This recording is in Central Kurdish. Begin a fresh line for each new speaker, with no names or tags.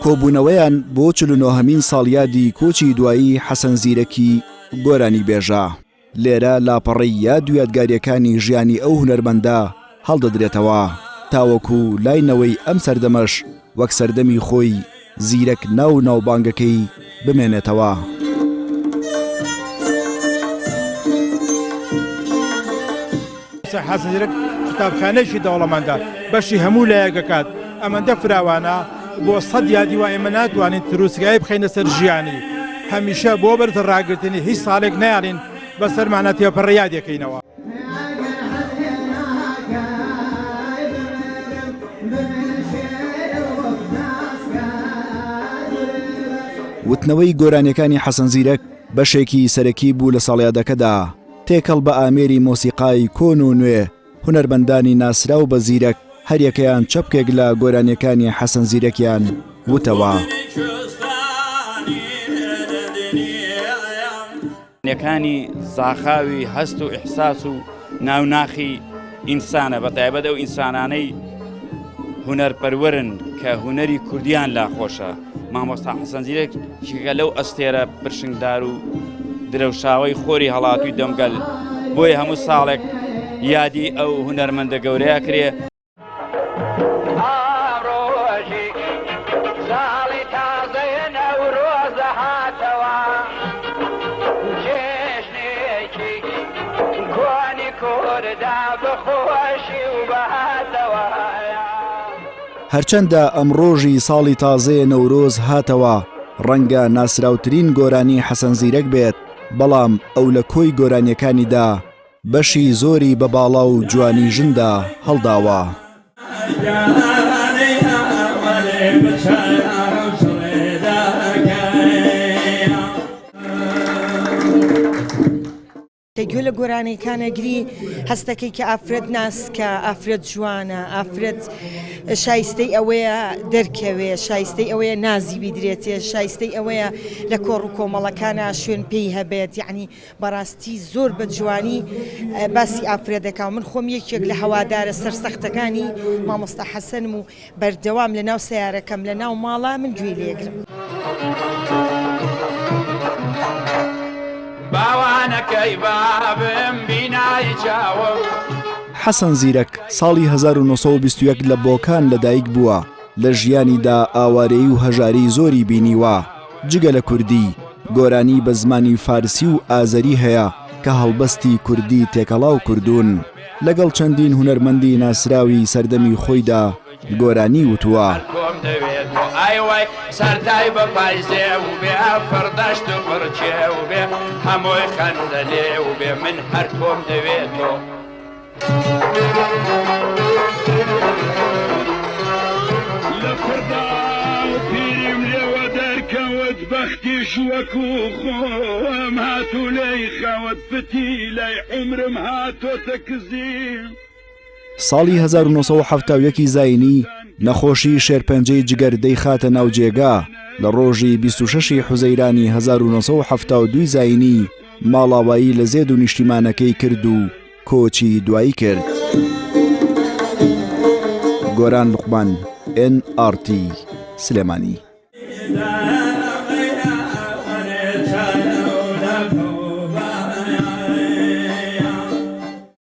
کۆبوونەوەیان بۆ 49هەمین ساڵیادی کۆچی دوایی حەسەن زیرەکی گۆرانی بێژە. لێرە لاپەڕەی یاد و یادگاریەکانی ژیانی ئەو هونەرمەندە هەڵدەدرێتەوە تاوەکو لاینەوەی ئەم سەردەمەش وەک سەردەمی خۆی زیرەک ناو ناوبانگەکەی بمێنێتەوە.
حەسەن زیرەک قوتابخانەیەکی دەوڵەمەندە بەشی هەموو لایەکەکات ئەمەندە فراوانە بۆ سەد یادی وایە ئێمە ناتوانین تروسگای بخەینە سەر ژیانی هەمیشە بۆ بەرز ڕاگرتنی هیچ ساڵێک نایڵین بەسەر مانەتیەپەڕ یادەکەینەوە.
وتنەوەی گۆرانیەکانی حەسەن زیرەک بەشێکی سەرەکی بوو لە ساڵیادەکەدا تێکەڵ بە ئامێری مۆسیقای کۆن و نوێ هونەرمەندانی ناسرا و بە زیرەک هەریەکەیان چەپکێک لە گۆرانیەکانی حەسەن زیرەکیان وتەوە.
یەکانی زاخاوی هەست و ئیحساس و ناوناخی ئینسانە بە تایبەت ئەو ئینسانانەی هونەرپەروەرن کە هونەری کوردیان لا خۆشە. مامۆستا حەسەن زیرەک یەکێکە لەو ئەستێرە پرشنگدار و درەوشاوەی خۆری هەڵاتووی دەمگەل بۆیە هەموو ساڵێک یادی ئەو هونەرمەندە گەورەیە کرێ.
هەرچەندە ئەم ڕۆژی ساڵی تازەیە نەورۆز هاتەوە ڕەنگە ناسراوترین گۆرانی حەسەن زیرەک بێت بەڵام ئەو لە کۆی گۆرانیەکانیدا بەشی زۆری بە باڵا و جوانی ژندا هەڵداوە.
گوێ لە گۆرانیەکانەگری هەستەکەی کە ئافرەت ناسکە ئافرەت جوانە ئافرەت شایستەی ئەوەیە دەرکەوێ شایستەی ئەوەیە نازی بیدرێتێ شایستەی ئەوەیە لە کۆڕ و کۆمەڵەکانە شوێن پێی هەبێت یعنی بەڕاستی زۆر بە جوانی باسی ئافرەت دەکا. من خۆم یەکێک لە هەوادارە سەرسەختەکانی مامۆستا حەسەنم و بەردەوام لە ناو سەیارەکەم لە ناو ماڵە من گوێ لێگرم.
حەسەن زیرەک ساڵی 1921 لە بۆکان لەدایک بووە. لە ژیانیدا ئاوارەیی و هەژاری زۆری بینیوە. جگە لە کوردی گۆرانی بە زمانی فارسی و ئازەری هەیە کە هەڵبەستی کوردی تێکەڵاو کردوون. لەگەڵ چەندین هونەرمەندی ناسراوی سەردەمی خۆیدا گۆرانی وتووە.
ئایوای سەرای بە پایزێ و بێ پڕدەشت و پڕچێ و بێ هەمووی خەندە لێ و بێ من هەر تۆم دەوێتەوە.
لە پڕدا پیریم لێوە دەرکەوت بەختیش وەکو خۆم هاتوو لەی خەوت پتی لای عمرم هاتۆتە کزی.
ساڵی 1970 زاینی نەخۆشی شێرپەنجەی جگەر دەیخاتە ناو جێگا. لە ڕۆژی 26 حوزەیرانی 1972 زاینی ماڵاوایی لە زێد و نیشتیمانەکەی کرد و کۆچی دوایی کرد. گۆران لوقمان NRT سلێمانی.